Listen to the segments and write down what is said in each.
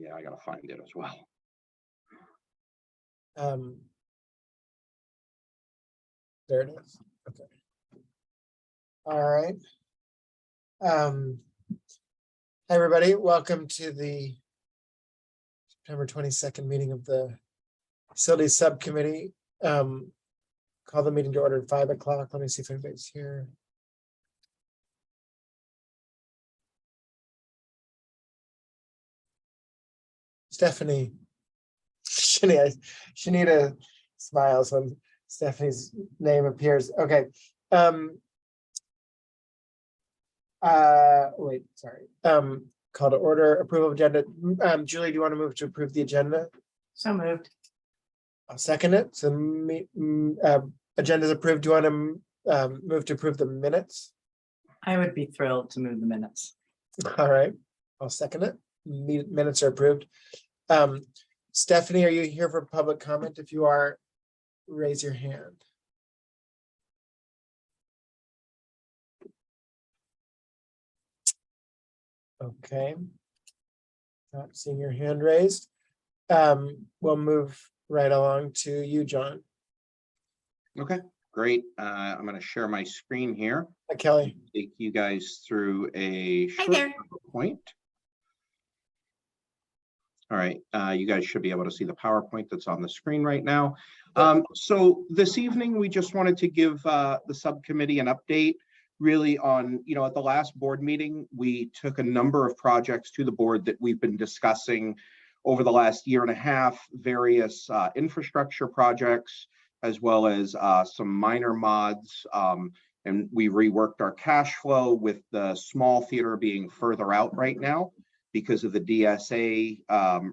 Yeah, I gotta find it as well. There it is. Okay. All right. Hi, everybody. Welcome to the September 22nd meeting of the Facilities Subcommittee. Call the meeting to order at 5 o'clock. Let me see if anybody's here. Stephanie. Shanita smiles when Stephanie's name appears. Okay. Wait, sorry. Call to order, approval of agenda. Julie, do you want to move to approve the agenda? So moved. I'll second it. So agenda's approved. Do you want to move to approve the minutes? I would be thrilled to move the minutes. All right, I'll second it. Minutes are approved. Stephanie, are you here for public comment? If you are, raise your hand. Okay. Not seeing your hand raised. We'll move right along to you, John. Okay, great. I'm going to share my screen here. Hi, Kelly. Take you guys through a short PowerPoint. All right, you guys should be able to see the PowerPoint that's on the screen right now. So this evening, we just wanted to give the subcommittee an update really on, at the last board meeting, we took a number of projects to the board that we've been discussing over the last year and a half, various infrastructure projects, as well as some minor mods. And we reworked our cash flow with the small theater being further out right now because of the DSA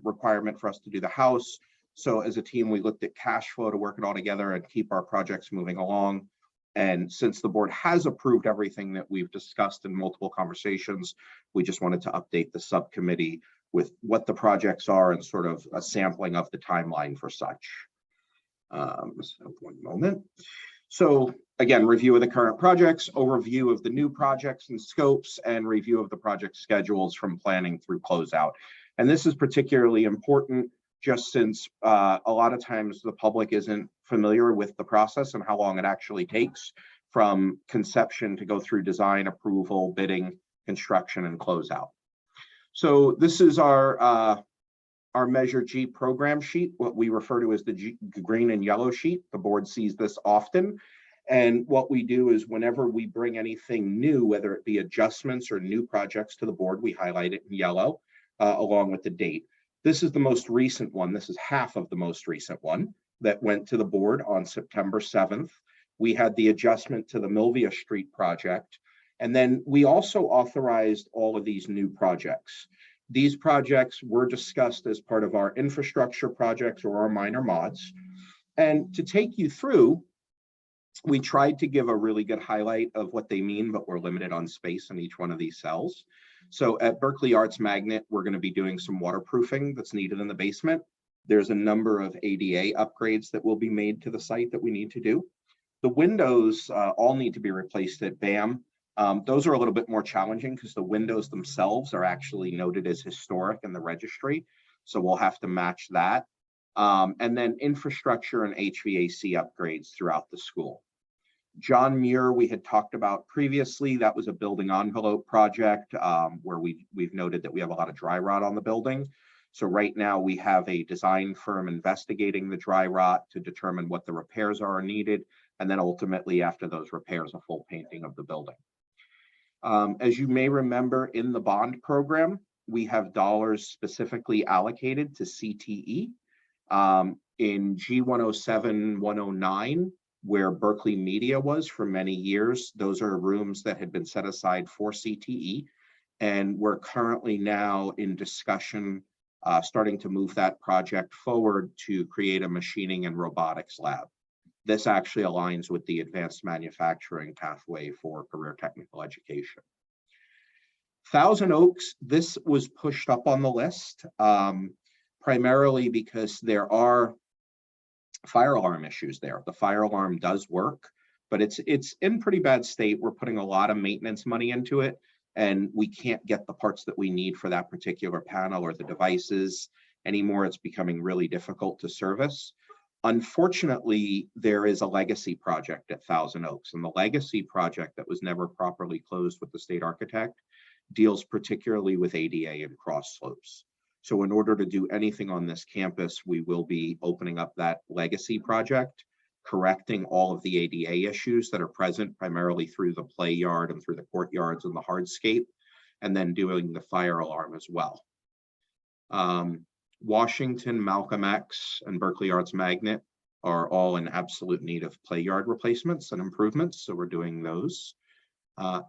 requirement for us to do the house. So as a team, we looked at cash flow to work it all together and keep our projects moving along. And since the board has approved everything that we've discussed in multiple conversations, we just wanted to update the subcommittee with what the projects are and sort of a sampling of the timeline for such. So one moment. So again, review of the current projects, overview of the new projects and scopes, and review of the project schedules from planning through closeout. And this is particularly important just since a lot of times the public isn't familiar with the process and how long it actually takes from conception to go through design, approval, bidding, construction, and closeout. So this is our Measure G program sheet, what we refer to as the green and yellow sheet. The board sees this often. And what we do is whenever we bring anything new, whether it be adjustments or new projects to the board, we highlight it in yellow along with the date. This is the most recent one. This is half of the most recent one that went to the board on September 7th. We had the adjustment to the Milvia Street project. And then we also authorized all of these new projects. These projects were discussed as part of our infrastructure projects or our minor mods. And to take you through, we tried to give a really good highlight of what they mean, but we're limited on space in each one of these cells. So at Berkeley Arts Magnet, we're going to be doing some waterproofing that's needed in the basement. There's a number of ADA upgrades that will be made to the site that we need to do. The windows all need to be replaced at BAM. Those are a little bit more challenging because the windows themselves are actually noted as historic in the registry. So we'll have to match that. And then infrastructure and HVAC upgrades throughout the school. John Muir, we had talked about previously. That was a building envelope project where we've noted that we have a lot of dry rot on the building. So right now we have a design firm investigating the dry rot to determine what the repairs are needed. And then ultimately after those repairs, a full painting of the building. As you may remember in the bond program, we have dollars specifically allocated to CTE. In G107, 109, where Berkeley Media was for many years, those are rooms that had been set aside for CTE. And we're currently now in discussion, starting to move that project forward to create a machining and robotics lab. This actually aligns with the advanced manufacturing pathway for career technical education. Thousand Oaks, this was pushed up on the list, primarily because there are fire alarm issues there. The fire alarm does work, but it's in pretty bad state. We're putting a lot of maintenance money into it, and we can't get the parts that we need for that particular panel or the devices anymore. It's becoming really difficult to service. Unfortunately, there is a legacy project at Thousand Oaks, and the legacy project that was never properly closed with the state architect deals particularly with ADA and cross slopes. So in order to do anything on this campus, we will be opening up that legacy project, correcting all of the ADA issues that are present primarily through the play yard and through the courtyards and the hardscape, and then doing the fire alarm as well. Washington, Malcolm X, and Berkeley Arts Magnet are all in absolute need of play yard replacements and improvements, so we're doing those.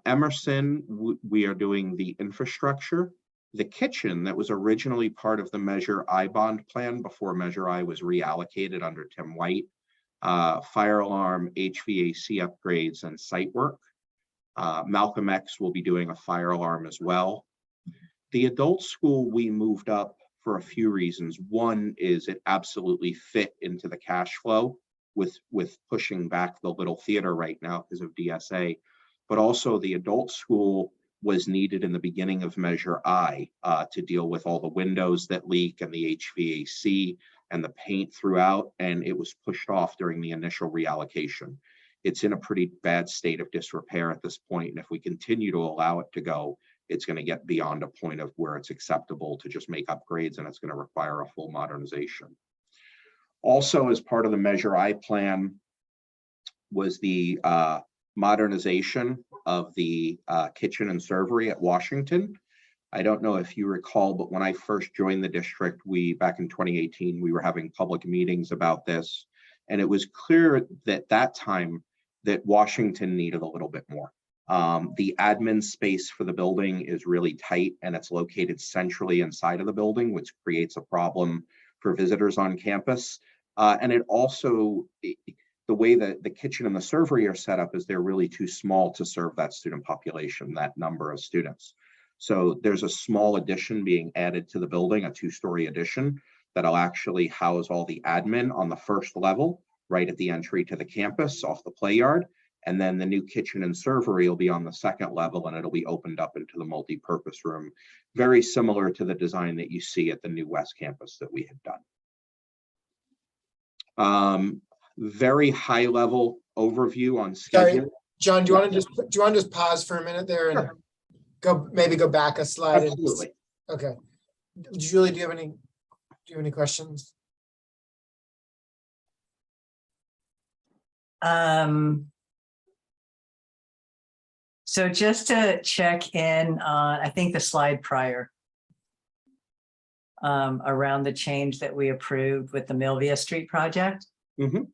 Emerson, we are doing the infrastructure. The kitchen that was originally part of the Measure I bond plan before Measure I was reallocated under Tim White. Fire alarm, HVAC upgrades, and site work. Malcolm X will be doing a fire alarm as well. The adult school we moved up for a few reasons. One is it absolutely fit into the cash flow with pushing back the little theater right now because of DSA, but also the adult school was needed in the beginning of Measure I to deal with all the windows that leak and the HVAC and the paint throughout, and it was pushed off during the initial reallocation. It's in a pretty bad state of disrepair at this point, and if we continue to allow it to go, it's going to get beyond a point of where it's acceptable to just make upgrades, and it's going to require a full modernization. Also, as part of the Measure I plan was the modernization of the kitchen and servery at Washington. I don't know if you recall, but when I first joined the district, back in 2018, we were having public meetings about this, and it was clear that that time that Washington needed a little bit more. The admin space for the building is really tight, and it's located centrally inside of the building, which creates a problem for visitors on campus. And it also, the way that the kitchen and the servery are set up is they're really too small to serve that student population, that number of students. So there's a small addition being added to the building, a 2-story addition that'll actually house all the admin on the first level, right at the entry to the campus off the play yard. And then the new kitchen and servery will be on the second level, and it'll be opened up into the multi-purpose room, very similar to the design that you see at the new West Campus that we had done. Very high level overview on schedule. Sorry, John, do you want to just pause for a minute there and maybe go back a slide? Absolutely. Okay. Julie, do you have any questions? So just to check in on, I think the slide prior around the change that we approved with the Milvia Street project. Mm-hmm.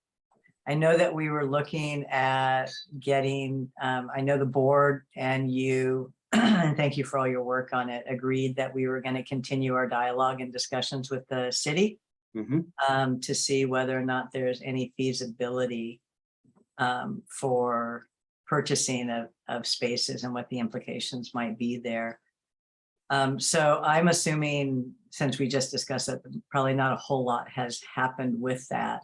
I know that we were looking at getting, I know the board and you, and thank you for all your work on it, agreed that we were going to continue our dialogue and discussions with the city to see whether or not there's any feasibility for purchasing of spaces and what the implications might be there. So I'm assuming, since we just discussed it, probably not a whole lot has happened with that.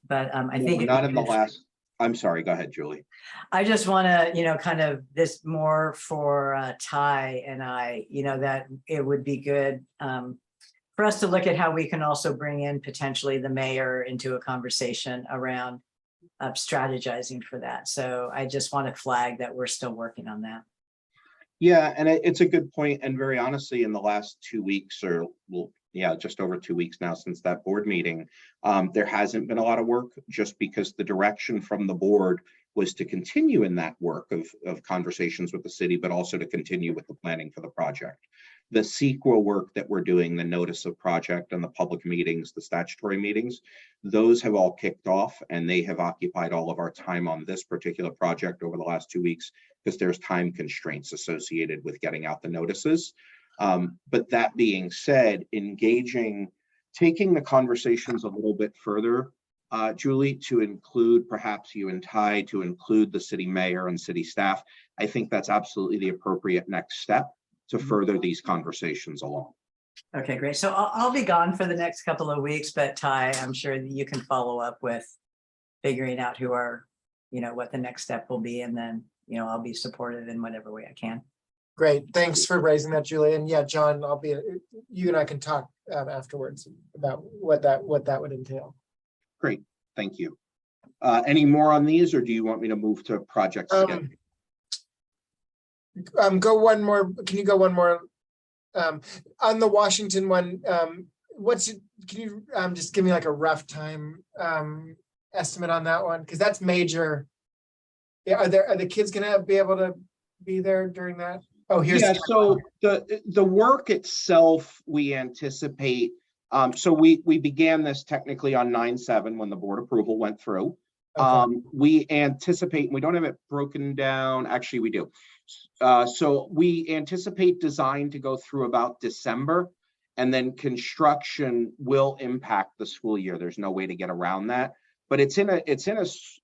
But I think not in the last. I'm sorry, go ahead, Julie. I just want to, kind of this more for Ty and I, that it would be good for us to look at how we can also bring in potentially the mayor into a conversation around strategizing for that. So I just want to flag that we're still working on that. Yeah, and it's a good point. And very honestly, in the last 2 weeks or just over 2 weeks now since that board meeting, there hasn't been a lot of work just because the direction from the board was to continue in that work of conversations with the city, but also to continue with the planning for the project. The CEQA work that we're doing, the notice of project and the public meetings, the statutory meetings, those have all kicked off and they have occupied all of our time on this particular project over the last 2 weeks because there's time constraints associated with getting out the notices. But that being said, taking the conversations a little bit further, Julie, to include perhaps you and Ty, to include the city mayor and city staff, I think that's absolutely the appropriate next step to further these conversations along. Okay, great. So I'll be gone for the next couple of weeks, but Ty, I'm sure that you can follow up with figuring out who are, what the next step will be. And then, I'll be supportive in whatever way I can. Great. Thanks for raising that, Julie. And yeah, John, you and I can talk afterwards about what that would entail. Great, thank you. Any more on these, or do you want me to move to project schedule? Go one more. Can you go one more? On the Washington one, can you just give me like a rough time estimate on that one? Because that's major. Yeah, are the kids gonna be able to be there during that? Oh, here's Yeah, so the work itself, we anticipate, so we began this technically on 9/7 when the board approval went through. Okay. We anticipate, we don't have it broken down, actually we do. So we anticipate design to go through about December, and then construction will impact the school year. There's no way to get around that, but it's in a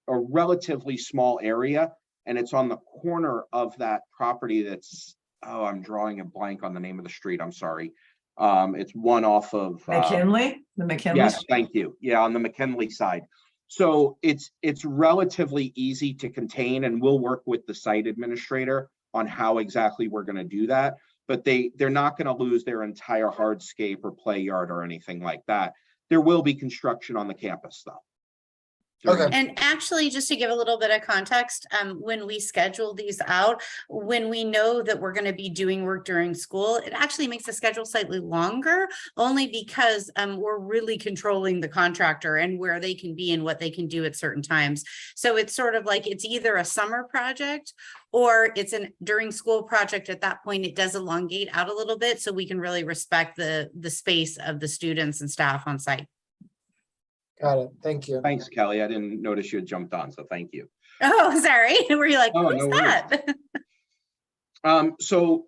relatively small area, and it's on the corner of that property that's, oh, I'm drawing a blank on the name of the street, I'm sorry. It's one off of McKinley, the McKinley. yes, thank you. Yeah, on the McKinley side. So it's relatively easy to contain, and we'll work with the site administrator on how exactly we're going to do that. But they're not going to lose their entire hardscape or play yard or anything like that. There will be construction on the campus though. Okay. And actually, just to give a little bit of context, when we schedule these out, when we know that we're going to be doing work during school, it actually makes the schedule slightly longer, only because we're really controlling the contractor and where they can be and what they can do at certain times. So it's sort of like it's either a summer project or it's an during school project. At that point, it does elongate out a little bit so we can really respect the space of the students and staff on site. Got it. Thank you. Thanks, Kelly. I didn't notice you had jumped on, so thank you. Oh, sorry. Were you like, Oh, who's no worries. that? So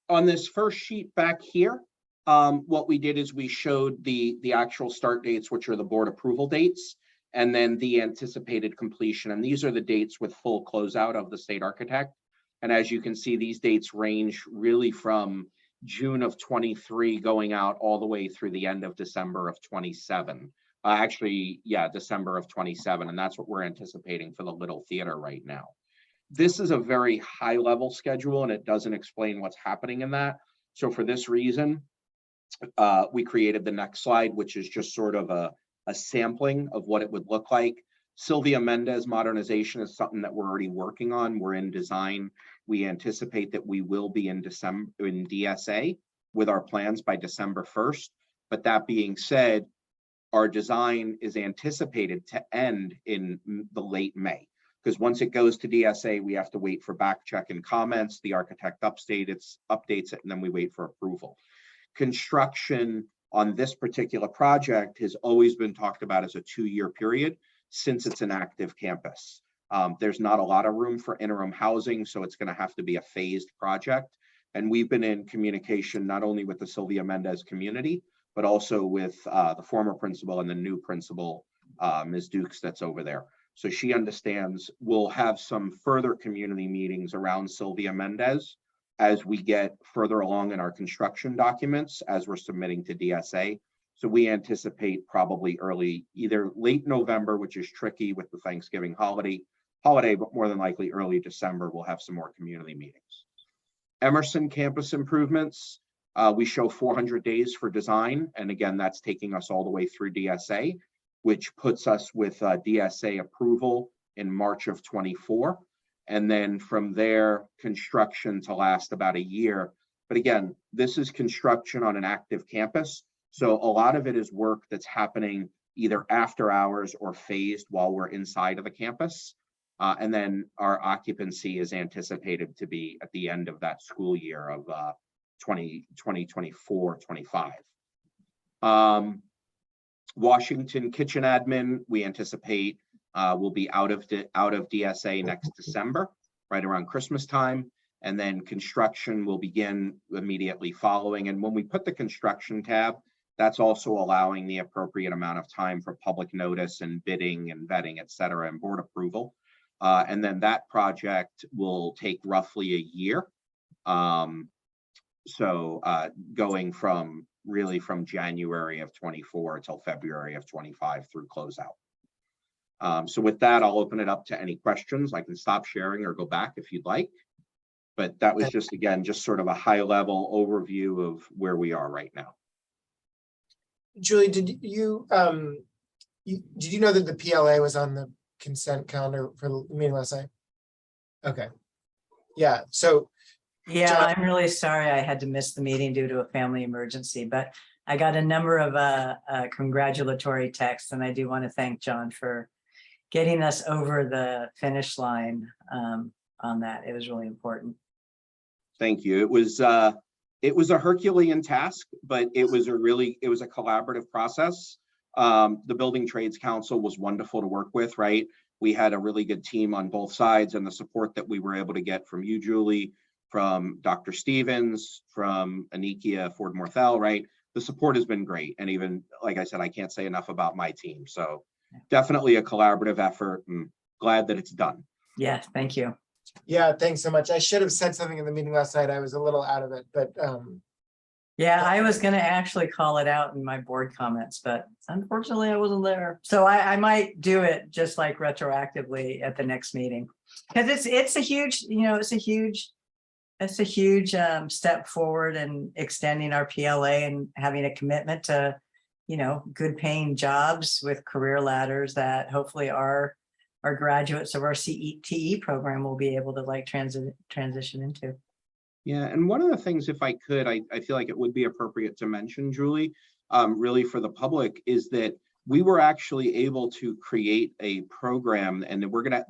on this first sheet back here, what we did is we showed the actual start dates, which are the board approval dates, and then the anticipated completion. And these are the dates with full closeout of the state architect. And as you can see, these dates range really from June of 23 going out all the way through the end of December of 27. Actually, yeah, December of 27, and that's what we're anticipating for the Little Theater right now. This is a very high level schedule, and it doesn't explain what's happening in that. So for this reason, we created the next slide, which is just sort of a sampling of what it would look like. Sylvia Mendez modernization is something that we're already working on. We're in design. We anticipate that we will be in DSA with our plans by December 1st. But that being said, our design is anticipated to end in the late May, because once it goes to DSA, we have to wait for back check and comments. The architect updates it, and then we wait for approval. Construction on this particular project has always been talked about as a 2-year period since it's an active campus. There's not a lot of room for interim housing, so it's going to have to be a phased project. And we've been in communication not only with the Sylvia Mendez community, but also with the former principal and the new principal, Ms. Dukes, that's over there. So she understands. We'll have some further community meetings around Sylvia Mendez as we get further along in our construction documents, as we're submitting to DSA. So we anticipate probably either late November, which is tricky with the Thanksgiving holiday, but more than likely early December, we'll have some more community meetings. Emerson campus improvements. We show 400 days for design. And again, that's taking us all the way through DSA, which puts us with DSA approval in March of 24. And then from there, construction to last about a year. But again, this is construction on an active campus. So a lot of it is work that's happening either after hours or phased while we're inside of the campus. And then our occupancy is anticipated to be at the end of that school year of 2024-25. Washington kitchen admin, we anticipate will be out of DSA next December, right around Christmas time. And then construction will begin immediately following. And when we put the construction tab, that's also allowing the appropriate amount of time for public notice and bidding and vetting, et cetera, and board approval. And then that project will take roughly a year. So going from January of 24 till February of 25 through closeout. So with that, I'll open it up to any questions. I can stop sharing or go back if you'd like. But that was Okay. just, again, just sort of a high level overview of where we are right now. Julie, did you know that the PLA was on the consent calendar for the meeting last night? Okay. Yeah, so Yeah, John- I'm really sorry I had to miss the meeting due to a family emergency, but I got a number of congratulatory texts, and I do want to thank John for getting us over the finish line on that. It was really important. Thank you. It was a Herculean task, but it was a collaborative process. The Building Trades Council was wonderful to work with, right? We had a really good team on both sides, and the support that we were able to get from you, Julie, from Dr. Stevens, from Anikia Ford Morthell, right? The support has been great. And even, like I said, I can't say enough about my team. So definitely a collaborative effort, and glad that it's done. Yes, thank you. yeah, thanks so much. I should have said something in the meeting last night. I was a little out of it, but Yeah, I was going to actually call it out in my board comments, but unfortunately I wasn't there. So I might do it just like retroactively at the next meeting. Because it's a huge, it's a huge step forward in extending our PLA and having a commitment to, good paying jobs with career ladders that hopefully our graduates of our CTE program will be able to like transition into. Yeah, and one of the things, if I could, I feel like it would be appropriate to mention, Julie, really for the public, is that we were actually able to create a program, and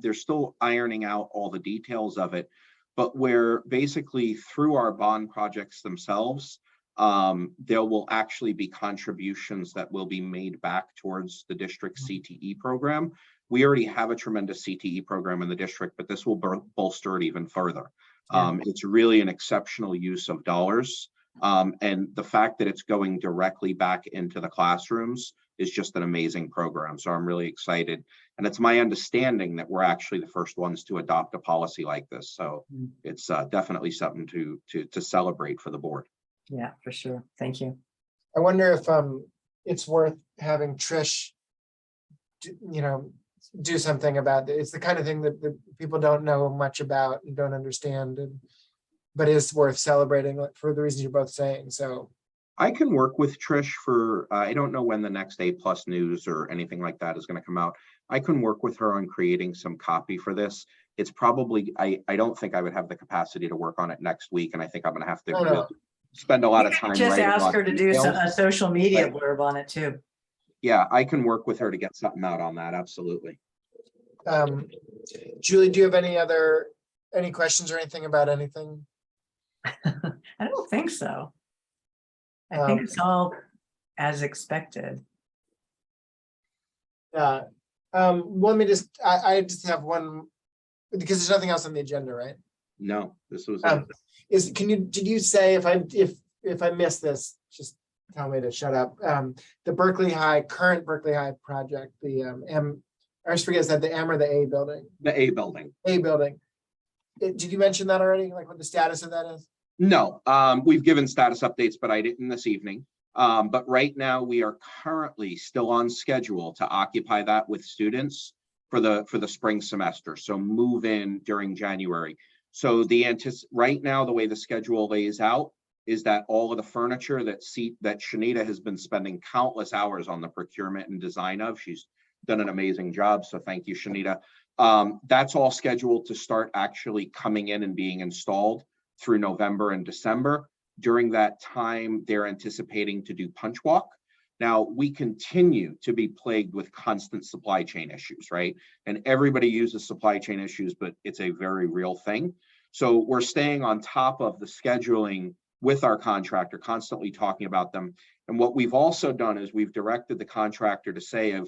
they're still ironing out all the details of it, but where basically through our bond projects themselves, there will actually be contributions that will be made back towards the district CTE program. We already have a tremendous CTE program in the district, but this will bolster it even further. It's really an exceptional use of dollars. And the fact that it's going directly back into the classrooms is just an amazing program. So I'm really excited. And it's my understanding that we're actually the first ones to adopt a policy like this. So it's definitely something to celebrate for the board. Yeah, for sure. Thank you. I wonder if it's worth having Trish, do something about it. It's the kind of thing that people don't know much about and don't understand, but is worth celebrating for the reasons you're both saying. So I can work with Trish for, I don't know when the next A+ news or anything like that is going to come out. I can work with her on creating some copy for this. It's probably, I don't think I would have the capacity to work on it next week. And I think I'm going to have to really spend a lot of time. Just writing ask her to do a social media But- blurb on it too. Yeah, I can work with her to get something out on that. Absolutely. Julie, do you have any questions or anything about anything? I don't think so. I think it's all as expected. Let me I just have one, because there's nothing else on the agenda, right? No, this was. Did you say, if I missed this, just tell me to shut up. The current Berkeley High project, I just forget, is that the M or the A building? The A building. A building. Did you mention that already? Like what the status of that is? No, we've given status updates, but I didn't this evening. But right now we are currently still on schedule to occupy that with students for the spring semester. So move in during January. So right now, the way the schedule lays out is that all of the furniture that Shanita has been spending countless hours on the procurement and design of, she's done an amazing job. So thank you, Shanita. That's all scheduled to start actually coming in and being installed through November and December. During that time, they're anticipating to do punch walk. Now, we continue to be plagued with constant supply chain issues, right? And everybody uses supply chain issues, but it's a very real thing. So we're staying on top of the scheduling with our contractor, constantly talking about them. And what we've also done is we've directed the contractor to say,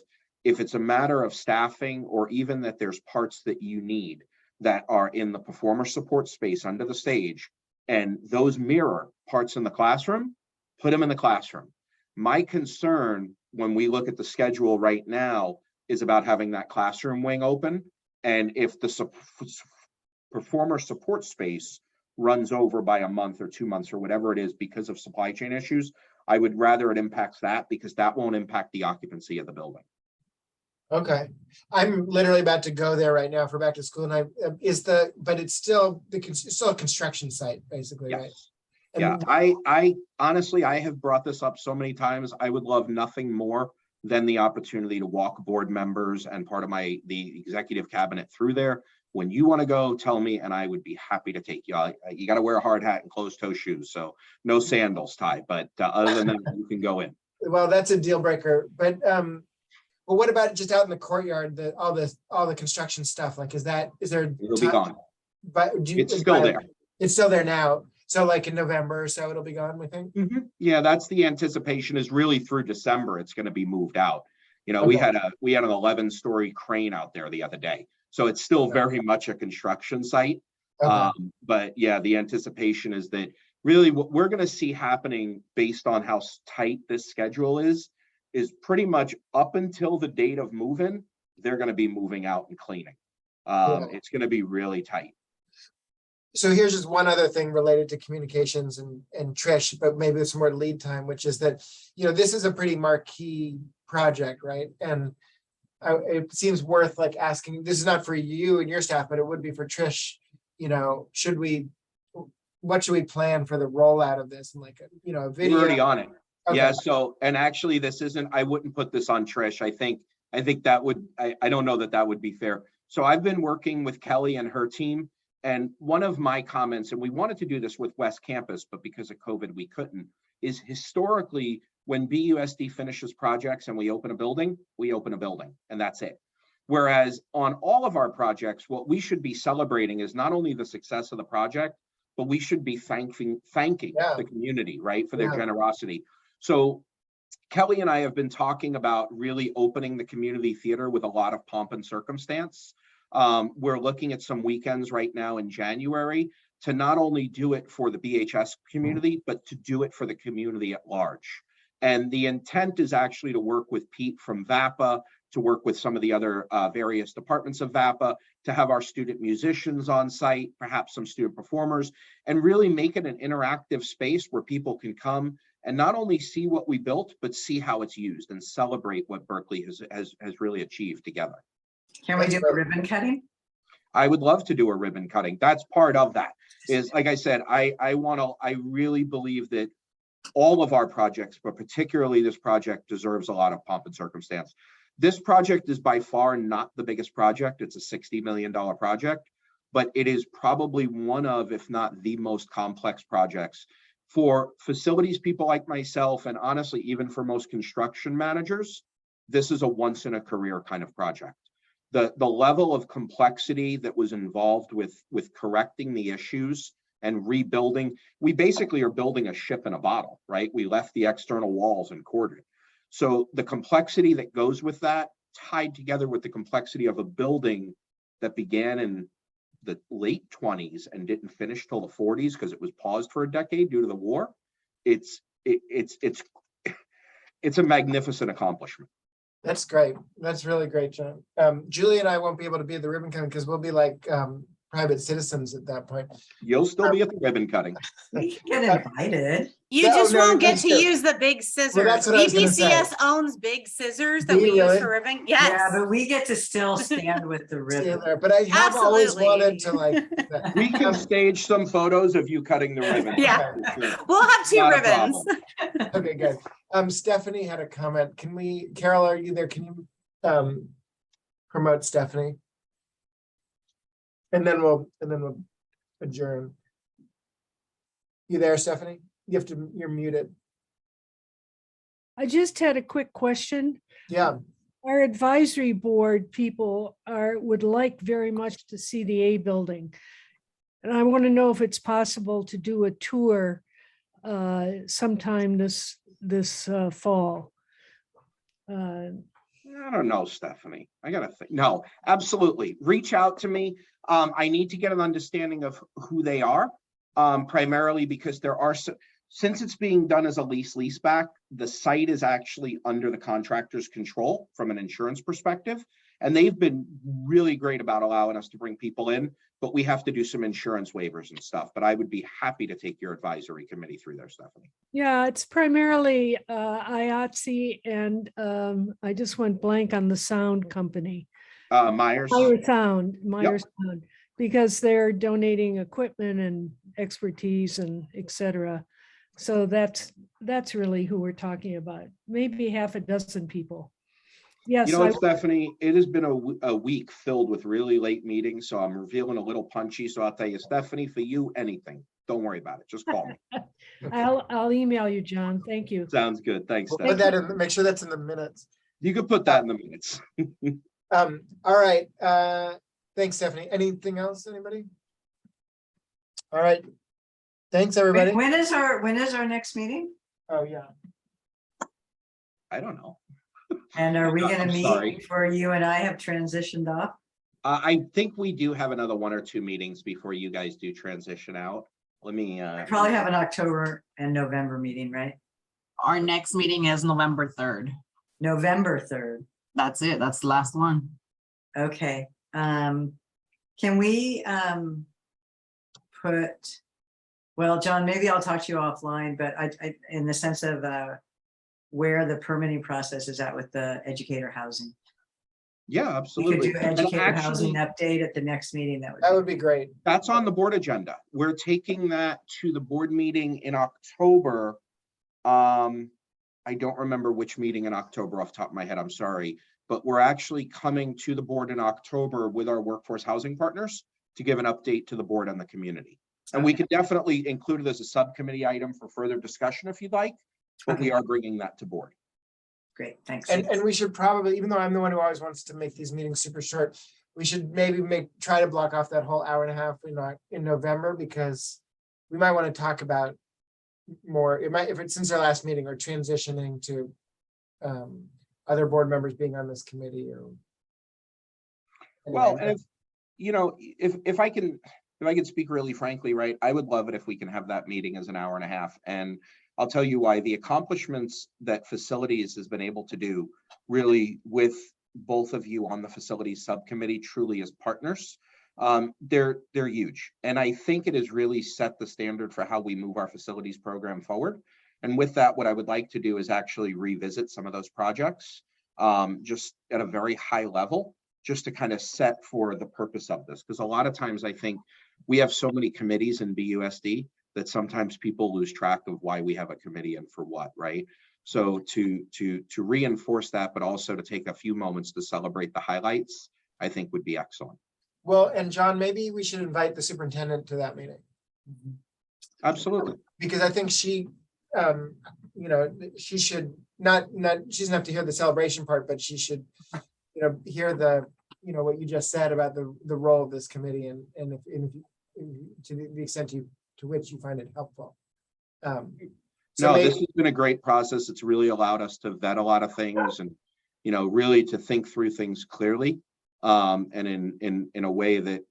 if it's a matter of staffing, or even that there's parts that you need that are in the performer support space under the stage, and those mirror parts in the classroom, put them in the classroom. My concern when we look at the schedule right now is about having that classroom wing open. And if the performer support space runs over by a month or 2 months or whatever it is because of supply chain issues, I would rather it impacts that, because that won't impact the occupancy of the building. Okay, I'm literally about to go there right now for back to school, and but it's still it's still a construction site, basically, right? Yes. Yeah, And I honestly, I have brought this up so many times. I would love nothing more than the opportunity to walk board members and part of the executive cabinet through there. When you want to go, tell me, and I would be happy to take you. You got to wear a hard hat and closed-toe shoes, so no sandals, Ty. But other than that, you can go in. well, that's a deal breaker. But what about just out in the courtyard? All the construction stuff. Like, is there? It'll be gone. But It's still there. It's still there now. So like in November or so, it'll be gone, we think. Yeah, that's the anticipation, is really through December. It's going to be moved out. You know, we Okay. had an 11-story crane out there the other day, so it's still very much a construction site. Okay. But yeah, the anticipation is that really what we're going to see happening based on how tight this schedule is pretty much up until the date of move-in, they're going to be moving out and cleaning. It's going to be really tight. So here's just one other thing related to communications and Trish, but maybe with some more lead time, which is that, this is a pretty marquee project, right? And it seems worth like asking, this is not for you and your staff, but it would be for Trish, what should we plan for the rollout of this? And like, a video. We're already on it. Okay. Yeah. So, and actually I wouldn't put this on Trish. I think that would, I don't know that would be fair. So I've been working with Kelly and her team. And one of my comments, and we wanted to do this with West Campus, but because of COVID, we couldn't, is historically when BUSD finishes projects and we open a building, and that's it. Whereas on all of our projects, what we should be celebrating is not only the success of the project, but we should be thanking the community, right, for their generosity. So Kelly and I have been talking about really opening the community theater with a lot of pomp and circumstance. We're looking at some weekends right now in January to not only do it for the BHS community, but to do it for the community at large. And the intent is actually to work with Pete from VAPA, to work with some of the other various departments of VAPA, to have our student musicians on site, perhaps some student performers, and really make it an interactive space where people can come and not only see what we built, but see how it's used and celebrate what Berkeley has really achieved together. Can we do a ribbon cutting? I would love to do a ribbon cutting. That's part of that. Is like I said, I really believe that all of our projects, but particularly this project, deserves a lot of pomp and circumstance. This project is by far not the biggest project. It's a $60 million project, but it is probably one of, if not the most complex projects for facilities people like myself, and honestly, even for most construction managers. This is a once in a career kind of project. The level of complexity that was involved with correcting the issues and rebuilding, we basically are building a ship in a bottle, right? We left the external walls and corded it. So the complexity that goes with that, tied together with the complexity of a building that began in the late 20s and didn't finish till the 40s because it was paused for a decade due to the war, it's a magnificent accomplishment. That's great. That's really great, John. Julie and I won't be able to be at the ribbon cutting because we'll be like private citizens at that point. You'll still be at the ribbon cutting. We can get invited. You just No, won't get that's to true. use the big scissors. that's what I was gonna say. BPCS owns big scissors that Do we you use really? for ribbon. Yeah, Yes. but we get to still stand with the See you ribbon. there. But I have always Absolutely. wanted to like. We can stage some photos of you cutting the ribbon. Yeah. for sure. We'll have two Not a ribbons. problem. Okay, good. Stephanie had a comment. Carol, are you there? Can you promote Stephanie? And then we'll adjourn. You there, Stephanie? You're muted. I just had a quick question. Yeah. Our advisory board people would like very much to see the A building. And I want to know if it's possible to do a tour sometime this fall. I don't know, Stephanie. I gotta think. No, absolutely. Reach out to me. I need to get an understanding of who they are, primarily because there are since it's being done as a leaseback, the site is actually under the contractor's control from an insurance perspective. And they've been really great about allowing us to bring people in, but we have to do some insurance waivers and stuff. But I would be happy to take your advisory committee through there, Stephanie. Yeah, it's primarily IATSE and I just went blank on the sound company. Myers. Myers Sound, because they're donating equipment and expertise and et cetera. So that's really who we're talking about. Maybe half a dozen people. Yes. You know what, Stephanie, it has been a week filled with really late meetings, so I'm feeling a little punchy. So I'll tell you, Stephanie, for you, anything. Don't worry about it. Just call me. I'll email you, John. Thank you. Sounds good. Thanks, We'll Stephanie. put that in, make sure that's in the minutes. You could put that in the minutes. All right, thanks, Stephanie. Anything else, anybody? All right, thanks, everybody. When is our next meeting? Oh, yeah. I don't know. And are we I'm gonna meet sorry. before you and I have transitioned off? I think we do have another 1 or 2 meetings before you guys do transition out. Let me. I probably have an October and November meeting, right? Our next meeting is November 3rd. November 3rd. That's it. That's the last one. Okay. Can we well, John, maybe I'll talk to you offline, but I in the sense of where the permitting process is at with the educator housing. Yeah, We could absolutely. do And educator housing actually, update at the next meeting. That would be great. that's on the board agenda. We're taking that to the board meeting in October. I don't remember which meeting in October off the top of my head. I'm sorry, but we're actually coming to the board in October with our workforce housing partners to give an update to the board and the community. And we can definitely include it as a subcommittee item for further discussion if you'd like, but we Okay. are bringing that to board. Great, thanks. And we should probably, even though I'm the one who always wants to make these meetings super short, we should maybe try to block off that whole hour and a half in November, because we might want to talk about more, it might, if it's since our last meeting, or transitioning to other board members being on this committee or. Well, Anyway, and if I can speak really frankly, right, I would love it if we can have that meeting as an hour and a half. And I'll tell you why. The accomplishments that facilities has been able to do really with both of you on the facilities subcommittee truly as partners, they're huge. And I think it has really set the standard for how we move our facilities program forward. And with that, what I would like to do is actually revisit some of those projects just at a very high level, just to kind of set for the purpose of this. Because a lot of times I think we have so many committees in BUSD that sometimes people lose track of why we have a committee and for what, right? So to reinforce that, but also to take a few moments to celebrate the highlights, I think would be excellent. Well, and John, maybe we should invite the superintendent to that meeting, Absolutely. because I think she, she should not, she doesn't have to hear the celebration part, but she should, hear the, what you just said about the role of this committee, and if to the extent to which you find it helpful. No, this has been a great process. It's really allowed us to vet a lot of things and, really to think through things clearly. And in a way that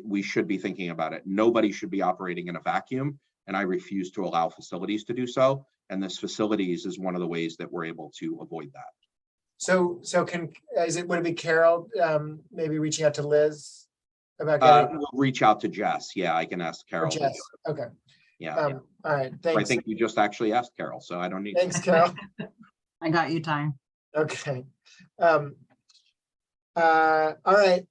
we should be thinking about it. Nobody should be operating in a vacuum, and I refuse to allow facilities to do so. And this facilities is one of the ways that we're able to avoid that. So would it be Carol maybe reaching out to Liz about getting? We'll reach out to Jess. Yeah, I can ask Carol. Jess. Okay. Yeah. All right. I Thanks. think you just actually asked Carol, so I don't need. Thanks, Carol. I got you, Ty. Okay. All right.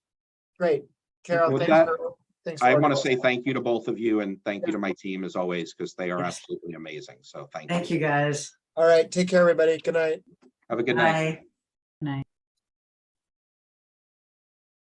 Great. Carol, With thanks that, thanks I for want to say thank you to both of you, and thank you to my team as always, because they are Yes. absolutely amazing. So thank you. Thank you, guys. All right. Take care, everybody. Good night. Have a good night. Bye.